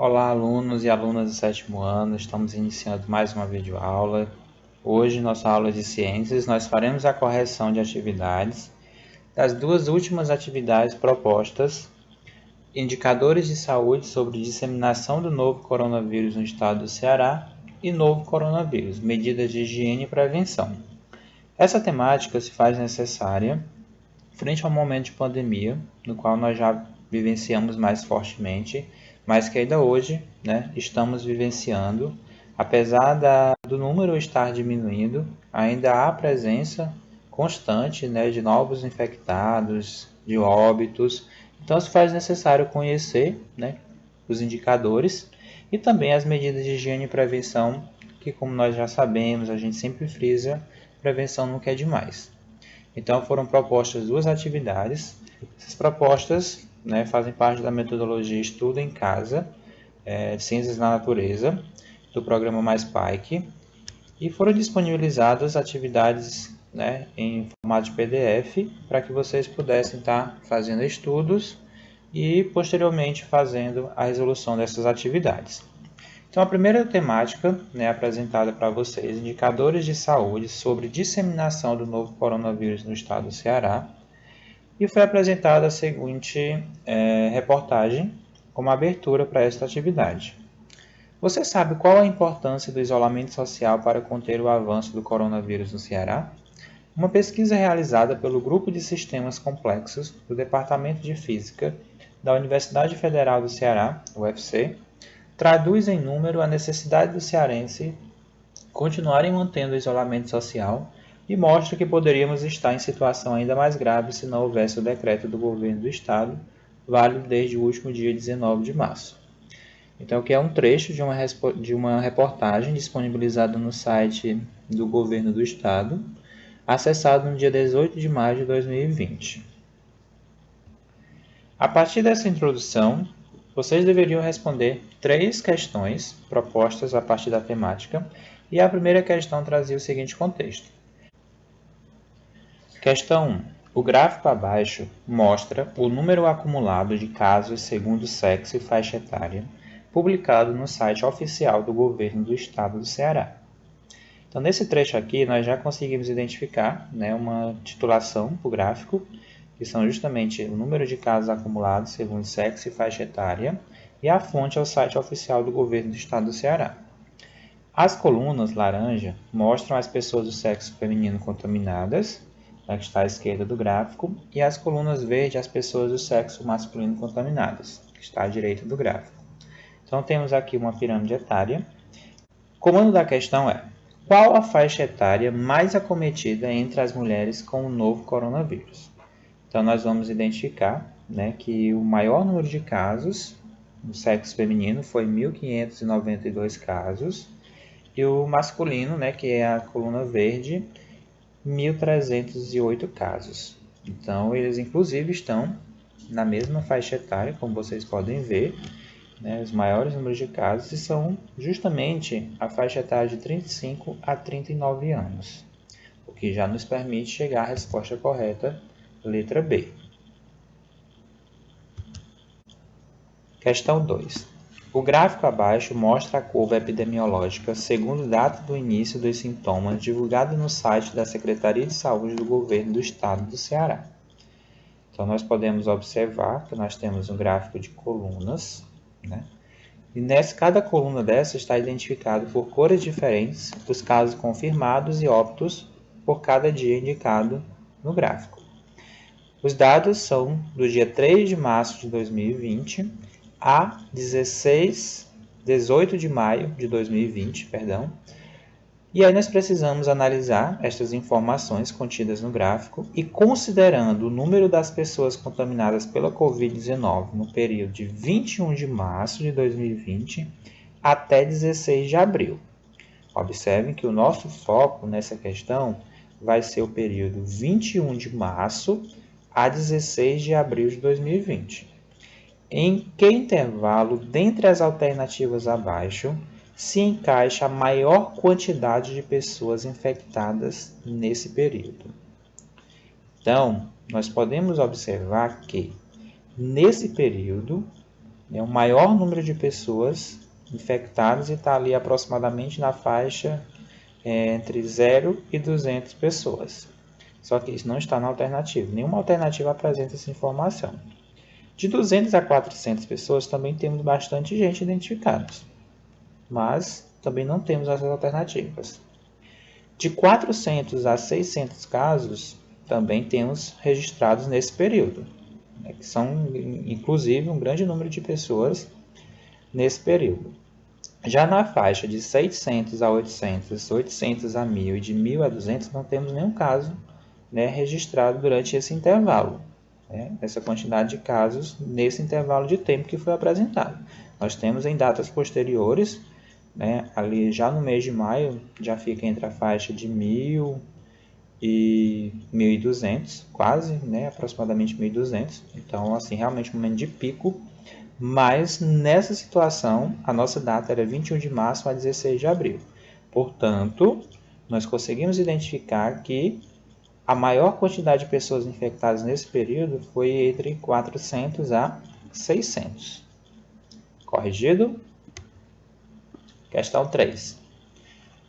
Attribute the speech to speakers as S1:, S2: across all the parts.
S1: Olá, alunos e alunas do sétimo ano, estamos iniciando mais uma videoaula. Hoje, nossa aula de ciências, nós faremos a correção de atividades das duas últimas atividades propostas, indicadores de saúde sobre disseminação do novo coronavírus no estado do Ceará e novo coronavírus, medidas de higiene e prevenção. Essa temática se faz necessária frente ao momento de pandemia, no qual nós já vivenciamos mais fortemente, mas que ainda hoje estamos vivenciando, apesar do número estar diminuindo, ainda há presença constante de novos infectados, de óbitos. Então se faz necessário conhecer os indicadores e também as medidas de higiene e prevenção, que como nós já sabemos, a gente sempre frisa, prevenção nunca é demais. Então foram propostas duas atividades. Essas propostas fazem parte da metodologia Estudo em Casa, de Ciências da Natureza, do programa Mais PAIC, e foram disponibilizadas atividades em formato de PDF para que vocês pudessem estar fazendo estudos e posteriormente fazendo a resolução dessas atividades. Então, a primeira temática apresentada para vocês, indicadores de saúde sobre disseminação do novo coronavírus no estado do Ceará, e foi apresentada a seguinte reportagem como abertura para esta atividade. Você sabe qual a importância do isolamento social para conter o avanço do coronavírus no Ceará? Uma pesquisa realizada pelo Grupo de Sistemas Complexos do Departamento de Física da Universidade Federal do Ceará, UFC, traduz em número a necessidade do cearense continuarem mantendo o isolamento social e mostra que poderíamos estar em situação ainda mais grave se não houvesse o decreto do governo do estado, válido desde o último dia 19 de março. Então, aqui é um trecho de uma reportagem disponibilizada no site do governo do estado, acessado no dia 18 de maio de 2020. A partir dessa introdução, vocês deveriam responder 3 questões propostas a partir da temática, e a primeira questão trazia o seguinte contexto. Questão 1. O gráfico abaixo mostra o número acumulado de casos segundo sexo e faixa etária, publicado no site oficial do governo do estado do Ceará. Então, nesse trecho aqui, nós já conseguimos identificar uma titulação para o gráfico, que são justamente o número de casos acumulados segundo sexo e faixa etária, e a fonte é o site oficial do governo do estado do Ceará. As colunas laranja mostram as pessoas do sexo feminino contaminadas, que está à esquerda do gráfico, e as colunas verde as pessoas do sexo masculino contaminadas, que está à direita do gráfico. Então temos aqui uma pirâmide etária. O comando da questão é: qual a faixa etária mais acometida entre as mulheres com o novo coronavírus? Então, nós vamos identificar que o maior número de casos no sexo feminino foi 1.592 casos, e o masculino, que é a coluna verde, 1.308 casos. Então, eles inclusive estão na mesma faixa etária, como vocês podem ver, os maiores números de casos, e são justamente a faixa etária de 35 a 39 anos, o que já nos permite chegar à resposta correta, letra B. Questão 2. O gráfico abaixo mostra a curva epidemiológica segundo data do início dos sintomas divulgado no site da Secretaria de Saúde do Governo do Estado do Ceará. Então, nós podemos observar que nós temos um gráfico de colunas, e cada coluna dessa está identificado por cores diferentes os casos confirmados e óbitos por cada dia indicado no gráfico. Os dados são do dia 3 de março de 2020 a 18 de maio de 2020, E aí nós precisamos analisar estas informações contidas no gráfico e, considerando o número das pessoas contaminadas pela Covid-19 no período de 21 de março de 2020 até 16 de abril. Observem que o nosso foco nessa questão vai ser o período 21 de março a 16 de abril de 2020. Em que intervalo, dentre as alternativas abaixo, se encaixa a maior quantidade de pessoas infectadas nesse período? Então, nós podemos observar que, nesse período, É o maior número de pessoas infectadas e está ali aproximadamente na faixa entre 0 e 200 pessoas. Só que isso não está na alternativa. Nenhuma alternativa apresenta essa informação. De 200 a 400 pessoas também temos bastante gente identificada, mas também não temos essas alternativas. De 400 a 600 casos também temos registrados nesse período, que são inclusive um grande número de pessoas nesse período. Já na faixa de 600 a 800, 800 a 1000 e de 1000 a 200 não temos nenhum caso registrado durante esse intervalo, essa quantidade de casos nesse intervalo de tempo que foi apresentado. Nós temos em datas posteriores, ali já no mês de maio, já fica entre a faixa de 1000 e 1200, quase, aproximadamente 1200. Então, assim, realmente um momento de pico. Mas nessa situação, a nossa data era 21 de março a 16 de abril. Portanto, nós conseguimos identificar que a maior quantidade de pessoas infectadas nesse período foi entre 400 a 600. Corrigido? Questão 3.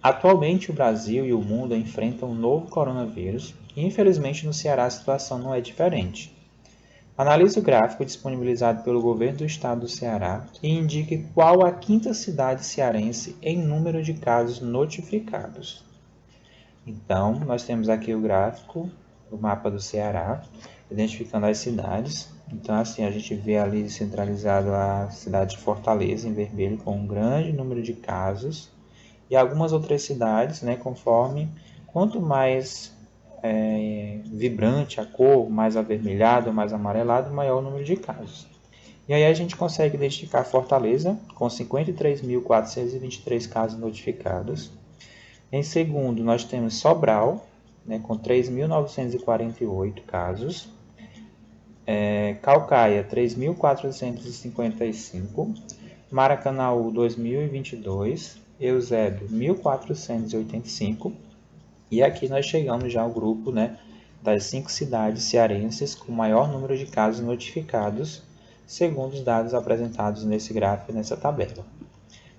S1: Atualmente, o Brasil e o mundo enfrentam um novo coronavírus e, infelizmente, no Ceará a situação não é diferente. Analise o gráfico disponibilizado pelo governo do estado do Ceará e indique qual a quinta cidade cearense em número de casos notificados. Então, nós temos aqui o gráfico, o mapa do Ceará, identificando as cidades. Então, assim, a gente vê ali centralizado a cidade de Fortaleza, em vermelho, com um grande número de casos. E algumas outras cidades, conforme quanto mais vibrante a cor, mais avermelhado, mais amarelado, maior o número de casos. E aí a gente consegue identificar Fortaleza com 53.423 casos notificados. Em segundo, nós temos Sobral, com 3.948 casos. Caucaia, 3.455. Maracanaú, 2.022. Eusébio, 1.485. E aqui nós chegamos já ao grupo das 5 cidades cearenses com maior número de casos notificados, segundo os dados apresentados nesse gráfico e nessa tabela.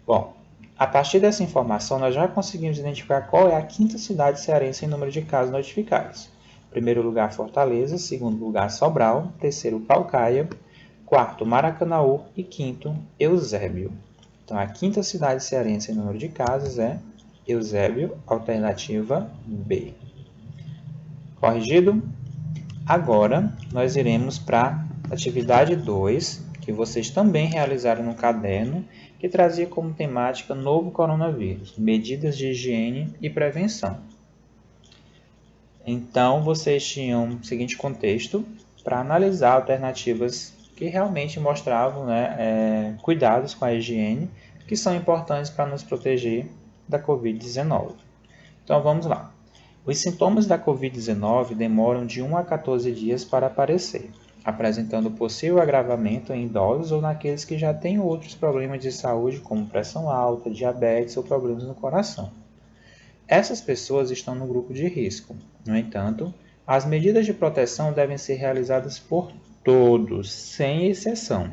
S1: Bom, a partir dessa informação, nós já conseguimos identificar qual é a quinta cidade cearense em número de casos notificados. Primeiro lugar, Fortaleza. Segundo lugar, Sobral. Terceiro, Caucaia. Quarto, Maracanaú. E quinto, Eusébio. Então, a quinta cidade cearense em número de casos é Eusébio, alternativa B. Corrigido? Agora, nós iremos para a atividade 2, que vocês também realizaram no caderno, que trazia como temática novo coronavírus, medidas de higiene e prevenção. Então, vocês tinham o seguinte contexto para analisar alternativas que realmente mostravam cuidados com a higiene, que são importantes para nos proteger da Covid-19. Então, vamos lá. Os sintomas da Covid-19 demoram de 1 a 14 dias para aparecer, apresentando possível agravamento em idosos ou naqueles que já têm outros problemas de saúde, como pressão alta, diabetes ou problemas no coração. Essas pessoas estão no grupo de risco. No entanto, as medidas de proteção devem ser realizadas por todos, sem exceção.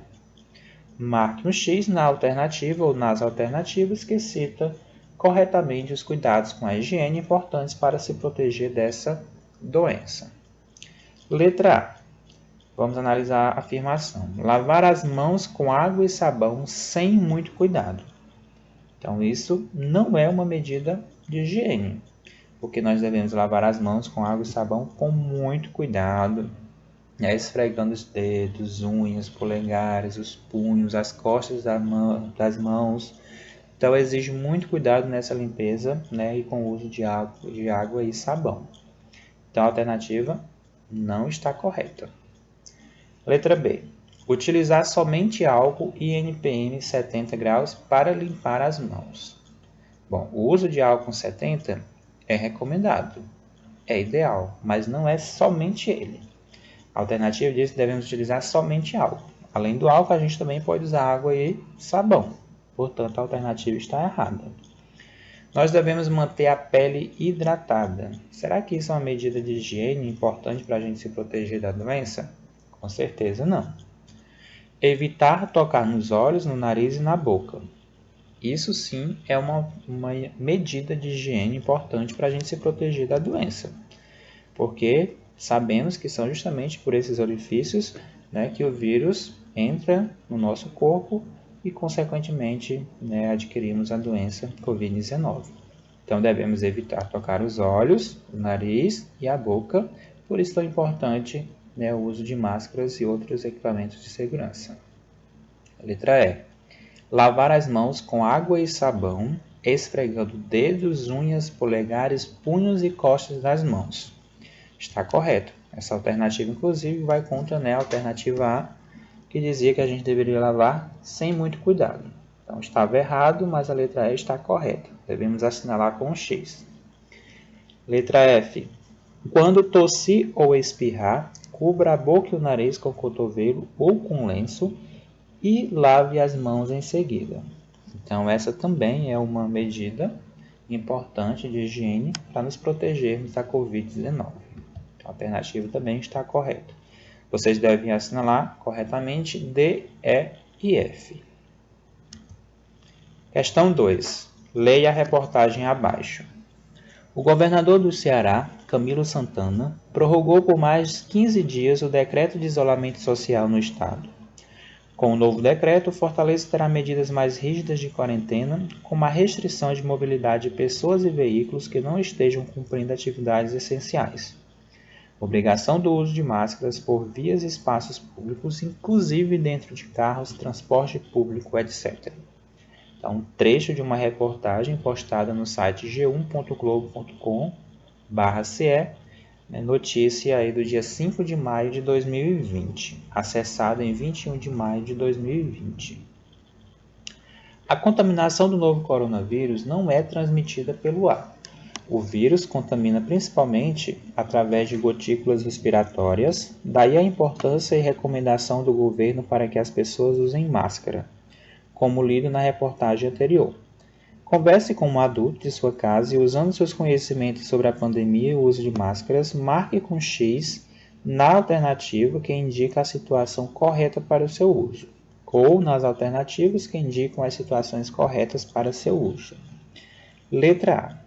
S1: Marque um X na alternativa ou nas alternativas que cita corretamente os cuidados com a higiene importantes para se proteger dessa doença. Letra A. Vamos analisar a afirmação. Lavar as mãos com água e sabão sem muito cuidado. Então, isso não é uma medida de higiene, porque nós devemos lavar as mãos com água e sabão com muito cuidado, esfregando os dedos, unhas, polegares, os punhos, as costas das mãos. Então, exige muito cuidado nessa limpeza e com o uso de água e sabão. Então, a alternativa não está correta. Letra B. Utilizar somente álcool e NPM 70 graus para limpar as mãos. Bom, o uso de álcool 70 é recomendado, é ideal, mas não é somente ele. A alternativa diz que devemos utilizar somente álcool. Além do álcool, a gente também pode usar água e sabão. Portanto, a alternativa está errada. Nós devemos manter a pele hidratada. Será que isso é uma medida de higiene importante para a gente se proteger da doença? Com certeza não. Evitar tocar nos olhos, no nariz e na boca. Isso sim é uma medida de higiene importante para a gente se proteger da doença, porque sabemos que são justamente por esses orifícios, né, que o vírus entra no nosso corpo e, consequentemente, né, adquirimos a doença Covid-19. Então, devemos evitar tocar os olhos, o nariz e a boca, por isso é tão importante, né, o uso de máscaras e outros equipamentos de segurança. Letra E. Lavar as mãos com água e sabão, esfregando dedos, unhas, polegares, punhos e costas das mãos. Está correto. Essa alternativa, inclusive, vai contra, né, a alternativa A, que dizia que a gente deveria lavar sem muito cuidado. Então, estava errado, mas a letra E está correta. Devemos assinalar com um X. Letra F. Quando tossir ou espirrar, cubra a boca e o nariz com o cotovelo ou com lenço e lave as mãos em seguida. Então, essa também é uma medida importante de higiene para nos protegermos da Covid-19. A alternativa também está correta. Vocês devem assinalar corretamente D, E e F. Questão 2. Leia a reportagem abaixo. O governador do Ceará, Camilo Santana, prorrogou por mais 15 dias o decreto de isolamento social no estado. Com o novo decreto, Fortaleza terá medidas mais rígidas de quarentena, como a restrição de mobilidade de pessoas e veículos que não estejam cumprindo atividades essenciais. Obrigação do uso de máscaras por vias e espaços públicos, inclusive dentro de carros, transporte público, etc. Então, um trecho de uma reportagem postada no site g1.globo.com/ce, notícia aí do dia 5 de maio de 2020, acessada em 21 de maio de 2020. A contaminação do novo coronavírus não é transmitida pelo ar. O vírus contamina principalmente através de gotículas respiratórias, daí a importância e recomendação do governo para que as pessoas usem máscara, como lido na reportagem anterior. Converse com um adulto de sua casa e, usando seus conhecimentos sobre a pandemia e o uso de máscaras, marque com X na alternativa que indica a situação correta para o seu uso, ou nas alternativas que indicam as situações corretas para seu uso. Letra A.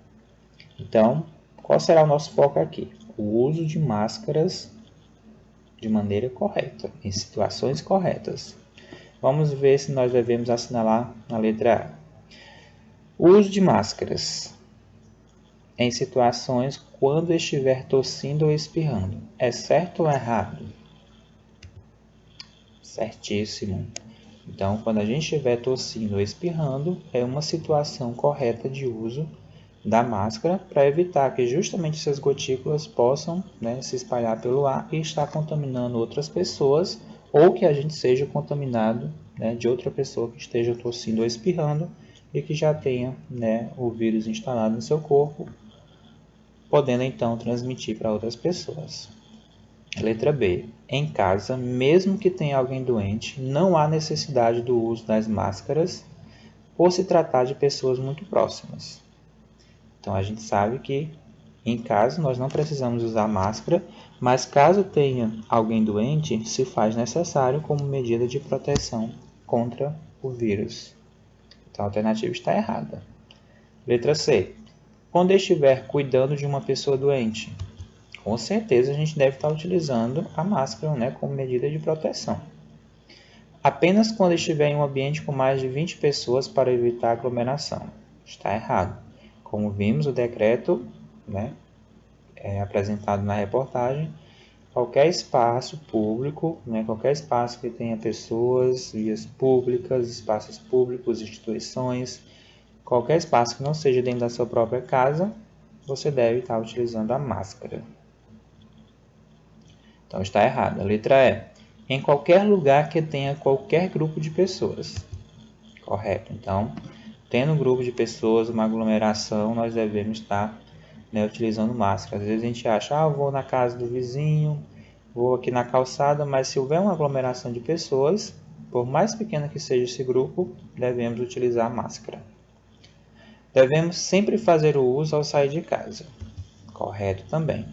S1: Então, qual será o nosso foco aqui? O uso de máscaras de maneira correta, em situações corretas. Vamos ver se nós devemos assinalar na letra A. O uso de máscaras em situações quando estiver tossindo ou espirrando. É certo ou errado? Certíssimo. Então, quando a gente estiver tossindo ou espirrando, é uma situação correta de uso da máscara para evitar que justamente essas gotículas possam, né, se espalhar pelo ar e estar contaminando outras pessoas, ou que a gente seja contaminado, né, de outra pessoa que esteja tossindo ou espirrando e que já tenha, né, o vírus instalado no seu corpo, podendo então transmitir para outras pessoas. Letra B. Em casa, mesmo que tenha alguém doente, não há necessidade do uso das máscaras por se tratar de pessoas muito próximas. Então, a gente sabe que em casa nós não precisamos usar máscara, mas caso tenha alguém doente, se faz necessário como medida de proteção contra o vírus. Então, a alternativa está errada. Letra C. Quando estiver cuidando de uma pessoa doente, com certeza a gente deve estar utilizando a máscara, né, como medida de proteção. Apenas quando estiver em um ambiente com mais de 20 pessoas para evitar aglomeração. Está errado. Como vimos, o decreto, né, apresentado na reportagem, qualquer espaço público, né, qualquer espaço que tenha pessoas, vias públicas, espaços públicos, instituições, qualquer espaço que não seja dentro da sua própria casa, você deve estar utilizando a máscara. Então está errado. A letra E. Em qualquer lugar que tenha qualquer grupo de pessoas. Correto. Então, tendo um grupo de pessoas, uma aglomeração, nós devemos estar, né, utilizando máscara. Às vezes a gente acha, eu vou na casa do vizinho, vou aqui na calçada, mas se houver uma aglomeração de pessoas, por mais pequeno que seja esse grupo, devemos utilizar a máscara. Devemos sempre fazer o uso ao sair de casa. Correto também.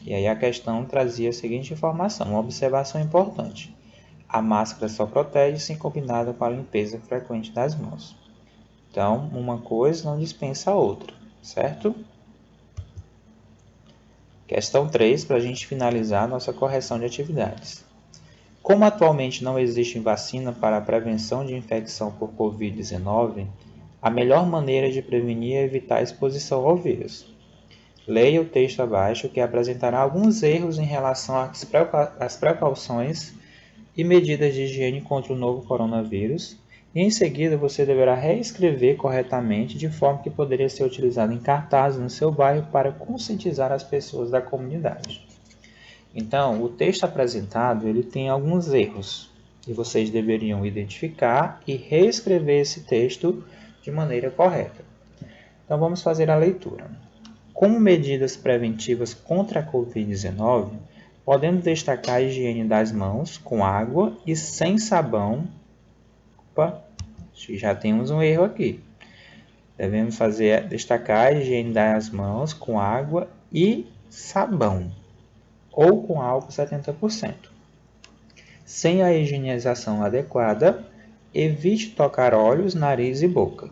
S1: E aí a questão trazia a seguinte informação, uma observação importante. A máscara só protege se combinada com a limpeza frequente das mãos. Então, uma coisa não dispensa a outra, certo? Questão 3, para a gente finalizar nossa correção de atividades. Como atualmente não existe vacina para a prevenção de infecção por Covid-19, a melhor maneira de prevenir é evitar a exposição ao vírus. Leia o texto abaixo que apresentará alguns erros em relação às precauções e medidas de higiene contra o novo coronavírus, e em seguida você deverá reescrever corretamente de forma que poderia ser utilizado em cartazes no seu bairro para conscientizar as pessoas da comunidade. Então, o texto apresentado ele tem alguns erros e vocês deveriam identificar e reescrever esse texto de maneira correta. Então, vamos fazer a leitura. Como medidas preventivas contra a Covid-19, podemos destacar a higiene das mãos com água e sem sabão. Opa, já temos um erro aqui. Devemos destacar a higiene das mãos com água e sabão, ou com álcool 70%. Sem a higienização adequada, evite tocar olhos, nariz e boca.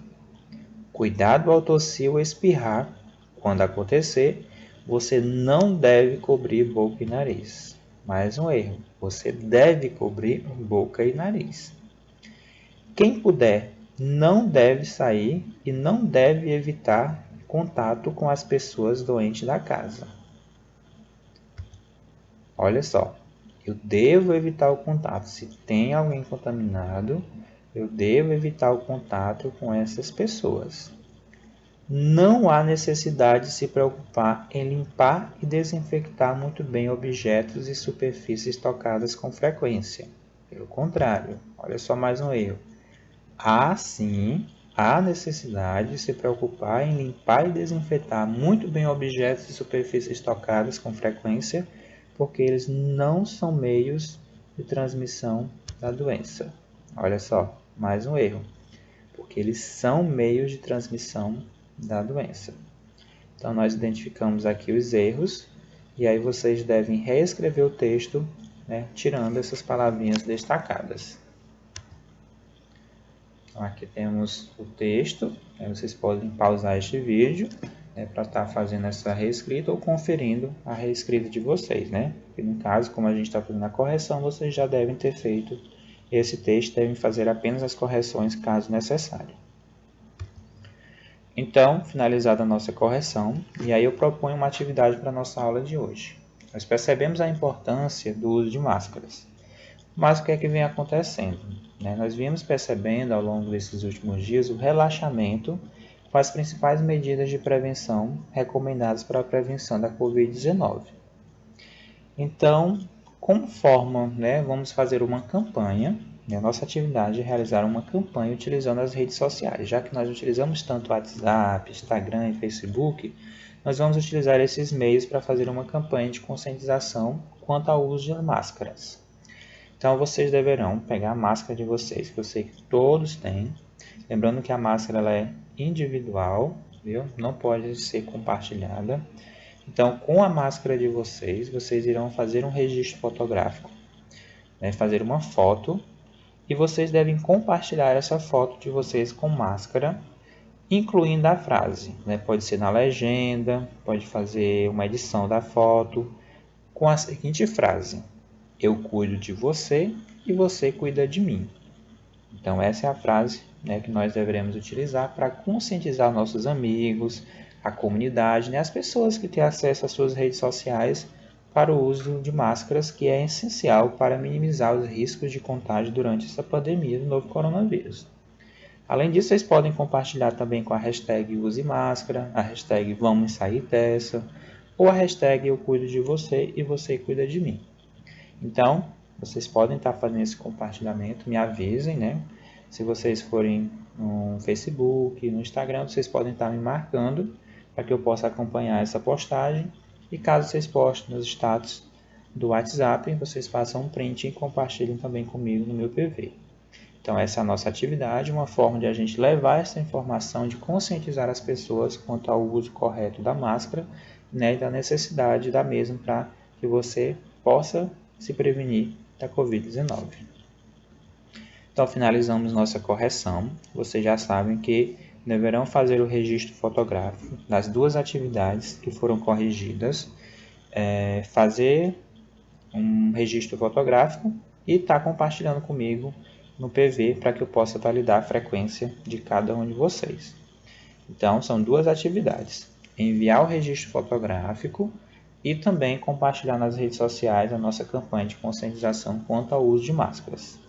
S1: Cuidado ao tossir ou espirrar. Quando acontecer, você não deve cobrir boca e nariz. Mais um erro, você deve cobrir boca e nariz. Quem puder, não deve sair e não deve evitar contato com as pessoas doentes da casa. Olha só, eu devo evitar o contato. Se tem alguém contaminado, eu devo evitar o contato com essas pessoas. Não há necessidade de se preocupar em limpar e desinfectar muito bem objetos e superfícies tocadas com frequência. Pelo contrário, olha só mais um erro. Há necessidade de se preocupar em limpar e desinfetar muito bem objetos e superfícies tocadas com frequência, porque eles não são meios de transmissão da doença. Olha só, mais um erro. Porque eles são meios de transmissão da doença. Então, nós identificamos aqui os erros e aí vocês devem reescrever o texto, tirando essas palavrinhas destacadas. Então, aqui temos o texto, vocês podem pausar este vídeo para estar fazendo essa reescrita ou conferindo a reescrita de vocês, Porque no caso, como a gente está fazendo a correção, vocês já devem ter feito esse texto, devem fazer apenas as correções caso necessário. Então, finalizada a nossa correção, e aí eu proponho uma atividade para a nossa aula de hoje. Nós percebemos a importância do uso de máscaras. Mas o que é que vem acontecendo? Nós viemos percebendo ao longo desses últimos dias o relaxamento com as principais medidas de prevenção recomendadas para a prevenção da Covid-19. Então, como forma, vamos fazer uma campanha. A nossa atividade é realizar uma campanha utilizando as redes sociais. Já que nós utilizamos tanto WhatsApp, Instagram e Facebook, nós vamos utilizar esses meios para fazer uma campanha de conscientização quanto ao uso de máscaras. Então, vocês deverão pegar a máscara de vocês, que eu sei que todos têm. Lembrando que a máscara ela é individual, viu? Não pode ser compartilhada. Então, com a máscara de vocês, vocês irão fazer um registro fotográfico, fazer uma foto, e vocês devem compartilhar essa foto de vocês com máscara, incluindo a frase. Pode ser na legenda, pode fazer uma edição da foto, com a seguinte frase: eu cuido de você e você cuida de mim. Então, essa é a frase que nós deveremos utilizar para conscientizar nossos amigos, a comunidade, as pessoas que têm acesso às suas redes sociais para o uso de máscaras, que é essencial para minimizar os riscos de contágio durante essa pandemia do novo coronavírus. Além disso, vocês podem compartilhar também com a hashtag use máscara, a hashtag vamos sair dessa, ou a hashtag eu cuido de você e você cuida de mim. Então, vocês podem estar fazendo esse compartilhamento, me avisem, Se vocês forem no Facebook, no Instagram, vocês podem estar me marcando para que eu possa acompanhar essa postagem. E caso vocês postem nos status do WhatsApp, vocês façam um print e compartilhem também comigo no meu PV. Então, essa é a nossa atividade, uma forma de a gente levar essa informação, de conscientizar as pessoas quanto ao uso correto da máscara, e da necessidade da mesma para que você possa se prevenir da Covid-19. Então, finalizamos nossa correção. Vocês já sabem que deverão fazer o registro fotográfico das duas atividades que foram corrigidas, fazer um registro fotográfico e estar compartilhando comigo no PV para que eu possa validar a frequência de cada um de vocês. Então, são duas atividades: enviar o registro fotográfico e também compartilhar nas redes sociais a nossa campanha de conscientização quanto ao uso de máscaras.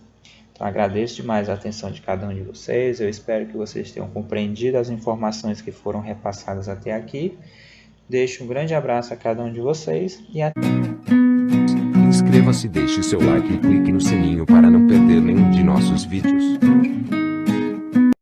S1: Então, agradeço demais a atenção de cada um de vocês. Eu espero que vocês tenham compreendido as informações que foram repassadas até aqui. Deixo um grande abraço a cada um de vocês e até.
S2: Inscreva-se, deixe seu like e clique no sininho para não perder nenhum de nossos vídeos.